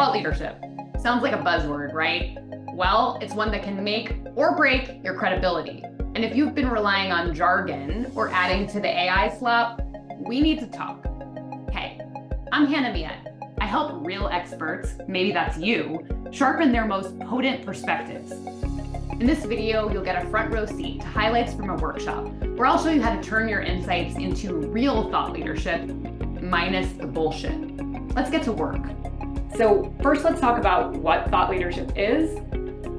Thought leadership. Sounds like a buzzword, right? Well, it's one that can make or break your credibility. And if you've been relying on jargon or adding to the AI slop, we need to talk. Hey, I'm Hannah Miet. I help real experts, maybe that's you, sharpen their most potent perspectives. In this video, you'll get a front row seat to highlights from a workshop where I'll show you how to turn your insights into real thought leadership, minus the bullshit. Let's get to work. So first, let's talk about what thought leadership is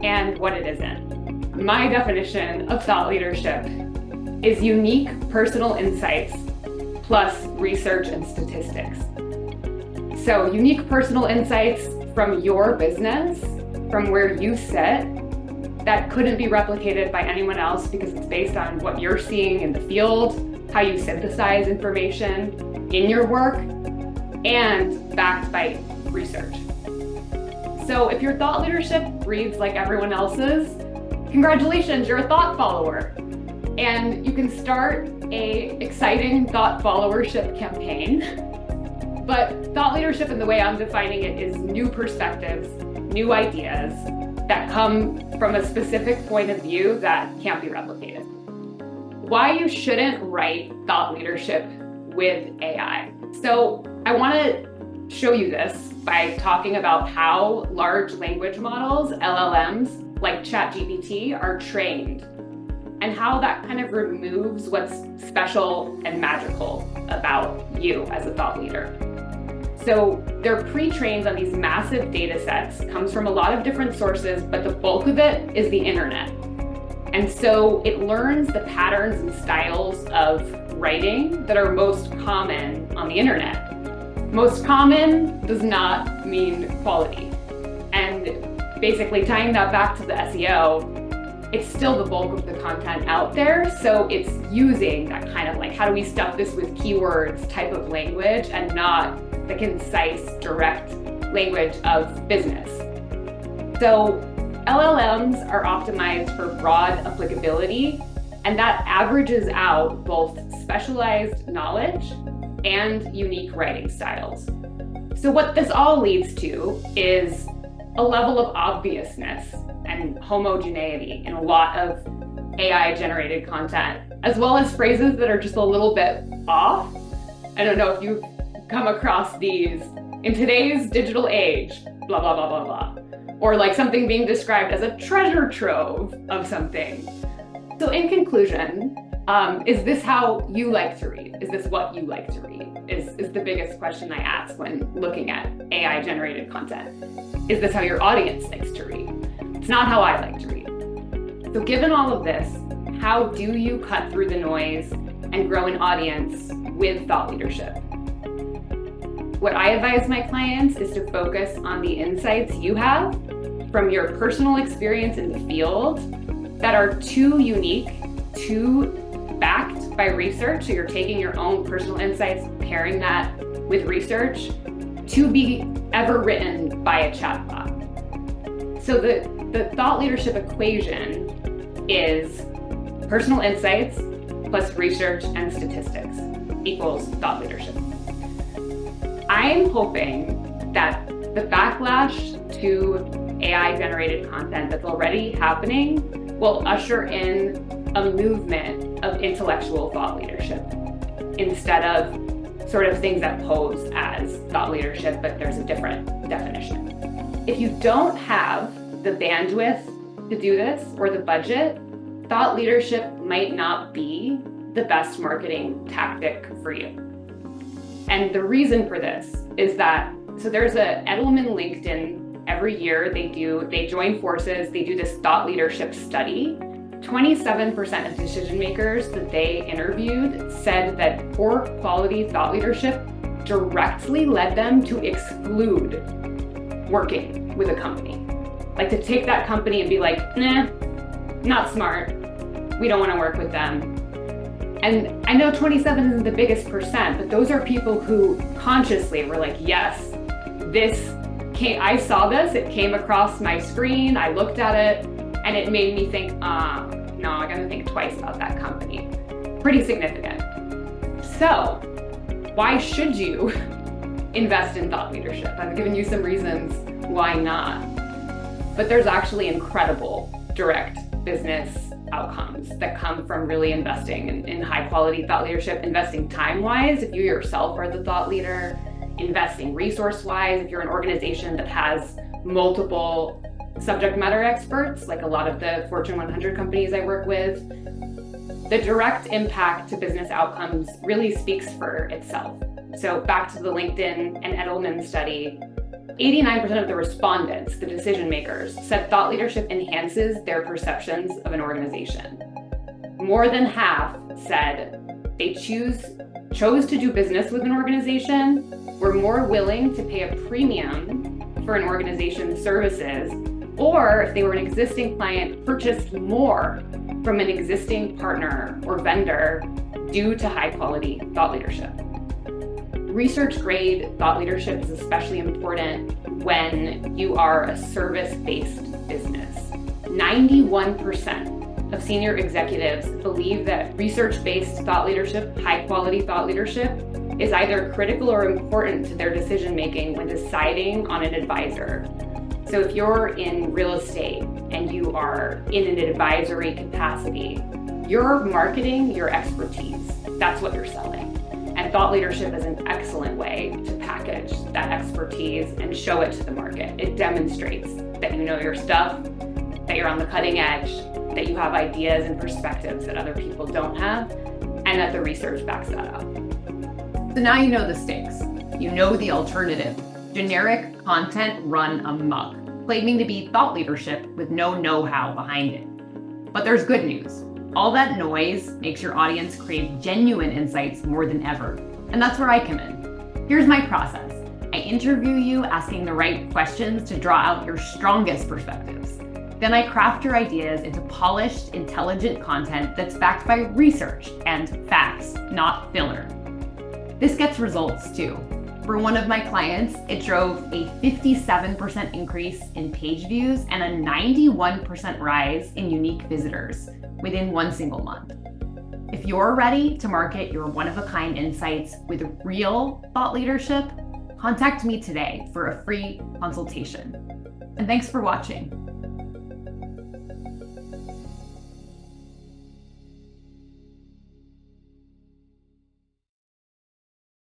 and what it isn't. My definition of thought leadership is unique personal insights plus research and statistics. So unique personal insights from your business, from where you sit, that couldn't be replicated by anyone else because it's based on what you're seeing in the field, how you synthesize information in your work, and backed by research. So if your thought leadership reads like everyone else's, congratulations, you're a thought follower. And you can start an exciting thought followership campaign. But thought leadership, in the way I'm defining it, is new perspectives, new ideas that come from a specific point of view that can't be replicated. Why you shouldn't write thought leadership with AI. So I want to show you this by talking about how large language models, LLMs, like ChatGPT, are trained, and how that kind of removes what's special and magical about you as a thought leader. So they're pre-trained on these massive data sets, comes from a lot of different sources, but the bulk of it is the internet. And so it learns the patterns and styles of writing that are most common on the internet. Most common does not mean quality. And basically tying that back to the SEO, it's still the bulk of the content out there. So it's using that kind of like, how do we stuff this with keywords type of language and not the concise, direct language of business. So LLMs are optimized for broad applicability, and that averages out both specialized knowledge and unique writing styles. So what this all leads to is a level of obviousness and homogeneity in a lot of AI-generated content, as well as phrases that are just a little bit off. I don't know if you've come across these in today's digital age, blah, blah, blah, blah, blah. Or like something being described as a treasure trove of something. So in conclusion, is this how you like to read? Is this what you like to read? Is the biggest question I ask when looking at AI generated content. Is this how your audience likes to read? It's not how I like to read. So given all of this, how do you cut through the noise and grow an audience with thought leadership? What I advise my clients is to focus on the insights you have from your personal experience in the field that are too unique, too backed by research. So you're taking your own personal insights, pairing that with research to be ever written by a chatbot. So the thought leadership equation is personal insights plus research and statistics equals thought leadership. I'm hoping that the backlash to AI-generated content that's already happening will usher in a movement of intellectual thought leadership instead of sort of things that pose as thought leadership, but there's a different definition. If you don't have the bandwidth to do this or the budget, thought leadership might not be the best marketing tactic for you. And the reason for this is that, so there's a Edelman LinkedIn every year, they join forces, they do this thought leadership study. 27% of decision makers that they interviewed said that poor quality thought leadership directly led them to exclude working with a company. Like to take that company and be like, nah, not smart. We don't want to work with them. And I know 27 isn't the biggest percent, but those are people who consciously were like, yes, I saw this, it came across my screen, I looked at it, and it made me think, no, I'm gonna think twice about that company. Pretty significant. So why should you invest in thought leadership. I've given you some reasons why not. But there's actually incredible direct business outcomes that come from really investing in high quality thought leadership, investing time-wise if you yourself are the thought leader, investing resource-wise if you're an organization that has multiple subject matter experts, like a lot of the Fortune 100 companies I work with. The direct impact to business outcomes really speaks for itself. So back to the LinkedIn and Edelman study, 89% of the respondents, the decision makers, said thought leadership enhances their perceptions of an organization. More than half said they chose to do business with an organization, were more willing to pay a premium for an organization's services, or if they were an existing client, purchased more from an existing partner or vendor due to high quality thought leadership. Research grade thought leadership is especially important when you are a service-based business. 91% of senior executives believe that research-based thought leadership, high quality thought leadership, is either critical or important to their decision-making when deciding on an advisor. So if you're in real estate and you are in an advisory capacity, you're marketing your expertise. That's what you're selling. And thought leadership is an excellent way to package that expertise and show it to the market. It demonstrates that you know your stuff, that you're on the cutting edge, that you have ideas and perspectives that other people don't have, and that the research backs that up. So now you know the stakes. You know the alternative. Generic content run amok, claiming to be thought leadership with no know-how behind it. But there's good news. All that noise makes your audience crave genuine insights more than ever. And that's where I come in. Here's my process. I interview you asking the right questions to draw out your strongest perspectives. Then I craft your ideas into polished, intelligent content that's backed by research and facts, not filler. This gets results too. For one of my clients, it drove a 57% increase in page views and a 91% rise in unique visitors within one single month. If you're ready to market your one-of-a-kind insights with real thought leadership, contact me today for a free consultation. And thanks for watching.